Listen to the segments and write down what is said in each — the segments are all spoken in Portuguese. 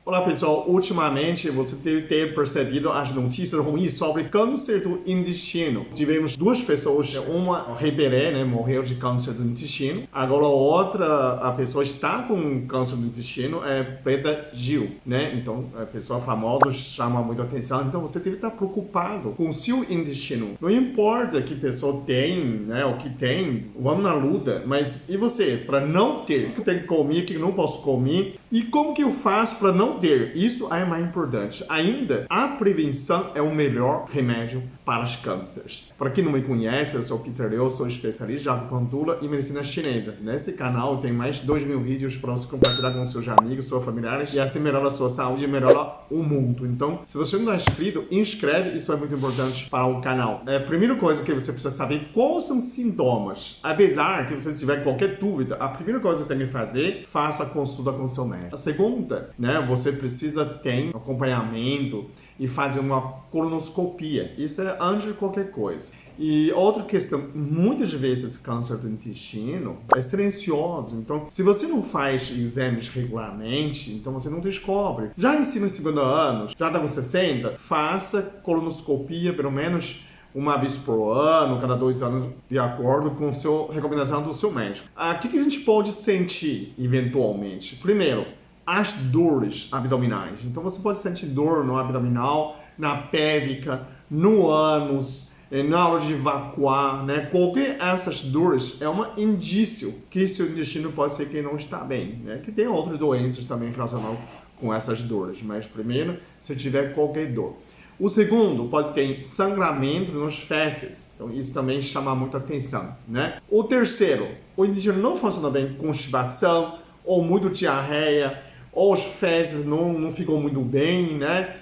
Olá pessoal, ultimamente você deve ter percebido as notícias ruins sobre câncer do intestino. Tivemos duas pessoas, uma Ribeiré, morreu de câncer do intestino. Agora a pessoa está com câncer do intestino, é Preta Gil, Então a pessoa famosa chama muito atenção. Então você deve estar preocupado com o seu intestino. Não importa que pessoa tem, o que tem, vamos na luta. Mas e você, para não ter, o que tem que comer, o que não posso comer? E como que eu faço para não ter? Isso é mais importante. Ainda, a prevenção é o melhor remédio para os cânceres. Para quem não me conhece, eu sou Peter Liu, sou especialista de acupuntura e medicina chinesa. Nesse canal tem mais de 2.000 vídeos para você compartilhar com seus amigos, seus familiares, e assim melhora a sua saúde e melhora o mundo. Então, se você não está inscrito, inscreve, isso é muito importante para o canal. A primeira coisa que você precisa saber, quais são os sintomas. Apesar que você tiver qualquer dúvida, a primeira coisa que você tem que fazer, faça a consulta com o seu médico. A segunda, você precisa ter acompanhamento e fazer uma colonoscopia. Isso é antes de qualquer coisa. E outra questão, muitas vezes câncer do intestino é silencioso. Então, se você não faz exames regularmente, então você não descobre. Já ensina 50 anos, já está com 60, faça colonoscopia pelo menos uma vez por ano, cada 2 anos, de acordo com a recomendação do seu médico. O que a gente pode sentir, eventualmente? Primeiro, as dores abdominais. Então, você pode sentir dor no abdominal, na pélvica, no ânus, na hora de evacuar, Qualquer essas dores é um indício que seu intestino pode ser que não está bem, Que tem outras doenças também relacionadas com essas dores. Mas primeiro, se tiver qualquer dor. O segundo, pode ter sangramento nos fezes. Então, isso também chama muita atenção, O terceiro, o intestino não funciona bem, constipação, ou muito diarreia, ou os fezes não ficam muito bem,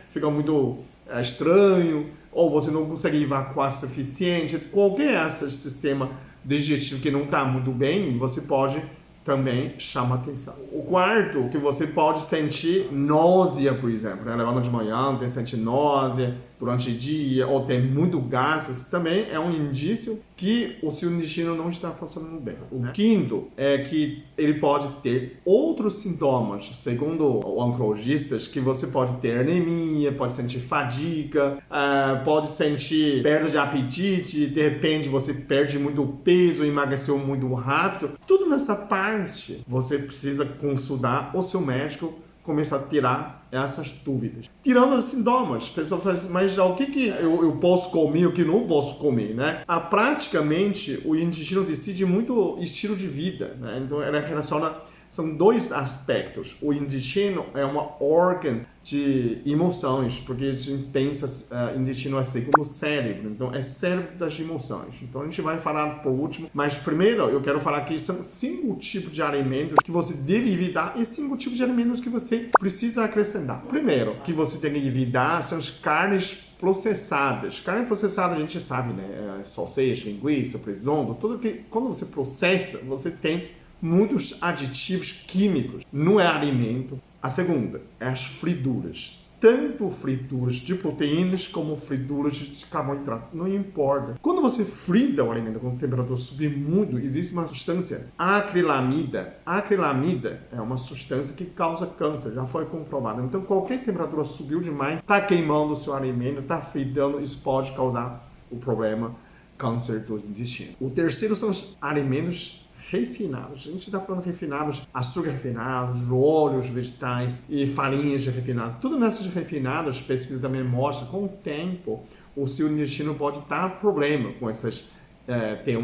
Fica muito estranho, ou você não consegue evacuar o suficiente. Qualquer esse sistema digestivo que não está muito bem, você pode também chama atenção. O quarto, que você pode sentir náusea, por exemplo, levando de manhã, tem sentir náusea durante o dia, ou tem muito gases, também é um indício que o seu intestino não está funcionando bem. O quinto é que ele pode ter outros sintomas, segundo oncologistas, que você pode ter anemia, pode sentir fadiga, pode sentir perda de apetite, de repente você perde muito peso, emagreceu muito rápido. Tudo nessa parte, você precisa consultar o seu médico, começar a tirar essas dúvidas. Tirando os sintomas, a pessoa fala assim, mas o que eu posso comer, o que não posso comer, Praticamente, o intestino decide muito o estilo de vida, Então, ela relaciona, são dois aspectos. O intestino é um órgão de emoções, porque a gente pensa, intestino é segundo o cérebro, então é cérebro das emoções. Então a gente vai falar por último, mas primeiro eu quero falar que são 5 tipos de alimentos que você deve evitar e 5 tipos de alimentos que você precisa acrescentar. Primeiro, que você tem que evitar são as carnes processadas. Carne processada a gente sabe, salsicha, linguiça, presunto, tudo que quando você processa, você tem muitos aditivos químicos, não é alimento. A segunda é as frituras. Tanto frituras de proteínas como frituras de carboidrato. Não importa. Quando você frita o alimento com temperatura subir muito, existe uma substância, acrilamida. A acrilamida é uma substância que causa câncer, já foi comprovado. Então, qualquer temperatura subiu demais, está queimando o seu alimento, está fritando, isso pode causar o problema câncer do intestino. O terceiro são os alimentos refinados. A gente está falando refinados, açúcar refinados, óleos vegetais e farinhas refinadas. Tudo nessas refinadas, pesquisa também mostra, com o tempo, o seu intestino pode dar problema com essas, tem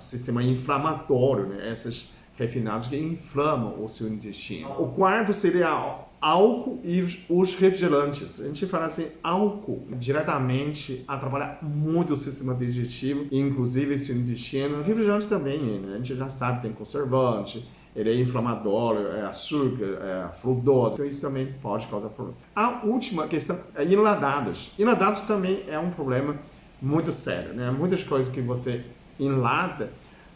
sistema inflamatório, Essas refinados que inflamam o seu intestino. O quarto seria álcool e os refrigerantes. A gente fala assim, álcool diretamente atrapalha muito o sistema digestivo, inclusive o seu intestino. Refrigerante também, A gente já sabe, tem conservante, ele é inflamatório, é açúcar, é frutose, então isso também pode causar problema. A última questão é enladados. Enladados também é um problema muito sério, Muitas coisas que você enlada,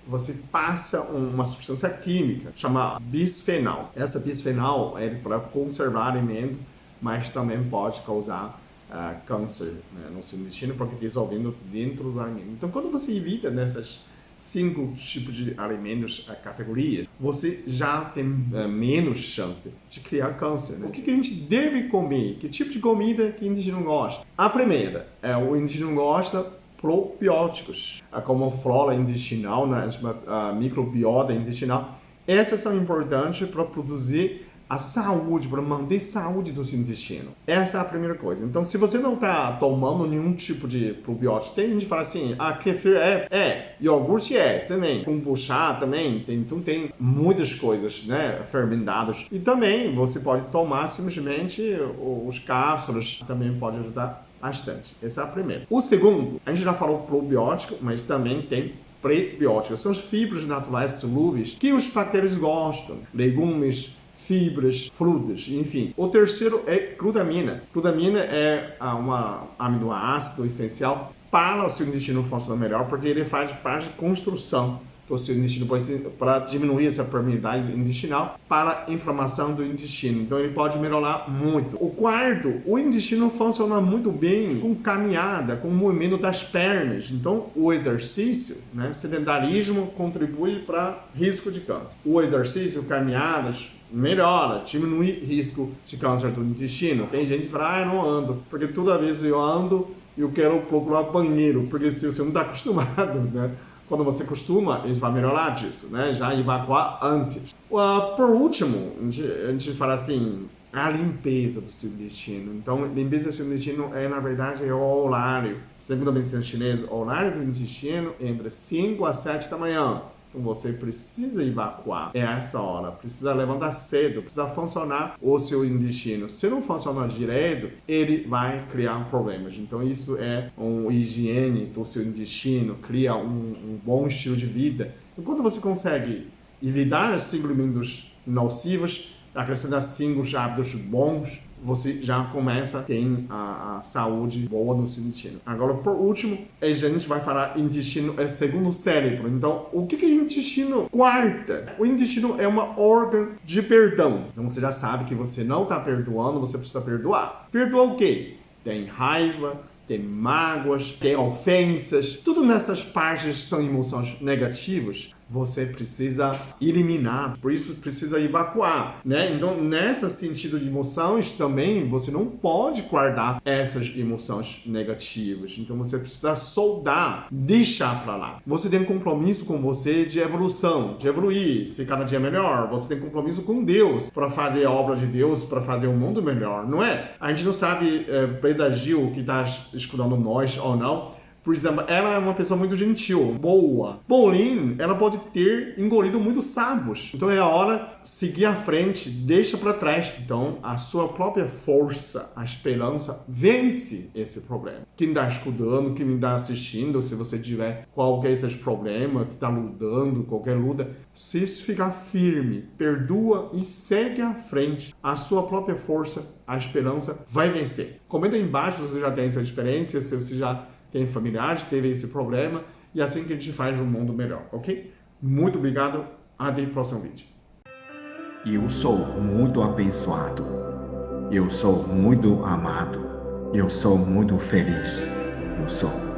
você passa uma substância química chamada bisfenol. Essa bisfenol é para conservar alimento, mas também pode causar câncer no seu intestino, porque dissolvendo dentro do alimento. Então, quando você evita nessas 5 tipos de alimentos, categorias, você já tem menos chance de criar câncer. Né? O que a gente deve comer? Que tipo de comida que o intestino gosta? A primeira, o intestino gosta probióticos, como flora intestinal, né? A microbiota intestinal. Essas são importantes para produzir a saúde, para manter a saúde do seu intestino. Essa é a primeira coisa. Então, se você não está tomando nenhum tipo de probiótico, tem gente que fala assim, kefir iogurte também, kombucha também, então tem muitas coisas, né, fermentadas. E também você pode tomar simplesmente os cápsulas, também pode ajudar bastante. Essa é a primeira. O segundo, a gente já falou probiótico, mas também tem prebióticos. São as fibras naturais solúveis que os bactérias gostam. Legumes, fibras, frutas, enfim. O terceiro é glutamina. Glutamina é um aminoácido essencial para o seu intestino funcionar melhor, porque ele faz parte de construção do seu intestino para diminuir essa permeabilidade intestinal para a inflamação do intestino. Então ele pode melhorar muito. O quarto, o intestino funciona muito bem com caminhada, com o movimento das pernas. Então o exercício, né, sedentarismo contribui para risco de câncer. O exercício, caminhadas, melhora, diminui risco de câncer do intestino. Tem gente que fala, eu não ando, porque toda vez eu ando, eu quero procurar banheiro, porque se você não está acostumado, né? Quando você costuma, ele vai melhorar disso, né? Já evacuar antes. Por último, a gente fala assim, a limpeza do seu intestino. Então, limpeza do seu intestino na verdade, é o horário. Segundo a medicina chinesa, o horário do intestino é entre 5 às 7 da manhã. Então você precisa evacuar essa hora, precisa levantar cedo, precisa funcionar o seu intestino. Se não funcionar direito, ele vai criar problemas. Então isso é uma higiene do seu intestino, cria um bom estilo de vida. E quando você consegue evitar os 5 alimentos nocivos, acrescentar 5 hábitos bons, você já começa a ter a saúde boa no seu intestino. Agora, por último, a gente vai falar intestino é segundo o cérebro. Então, o que é intestino? Quarta, o intestino é uma órgão de perdão. Então, você já sabe que você não está perdoando, você precisa perdoar. Perdoar o quê? Tem raiva, tem mágoas, tem ofensas. Tudo nessas partes são emoções negativas. Você precisa eliminar, por isso precisa evacuar, né? Então, nesse sentido de emoções também, você não pode guardar essas emoções negativas. Então, você precisa soldar, deixar para lá. Você tem um compromisso com você de evolução, de evoluir, ser cada dia melhor. Você tem compromisso com Deus para fazer a obra de Deus, para fazer o mundo melhor, não é? A gente não sabe, Breda Gil, que está escutando nós ou não. Por exemplo, ela é uma pessoa muito gentil, boa. Pauline, ela pode ter engolido muitos sapos. Então é a hora de seguir à frente, deixa para trás. Então a sua própria força, a esperança, vence esse problema. Quem está escutando, quem está assistindo, se você tiver qualquer desses problemas, que está lutando, qualquer luta, se ficar firme, perdoa e segue à frente. A sua própria força, a esperança vai vencer. Comenta aí embaixo se você já tem essa experiência, se você já tem familiares que teve esse problema, e assim que a gente faz um mundo melhor, ok? Muito obrigado, até o próximo vídeo. Eu sou muito abençoado, eu sou muito amado, eu sou muito feliz, eu sou.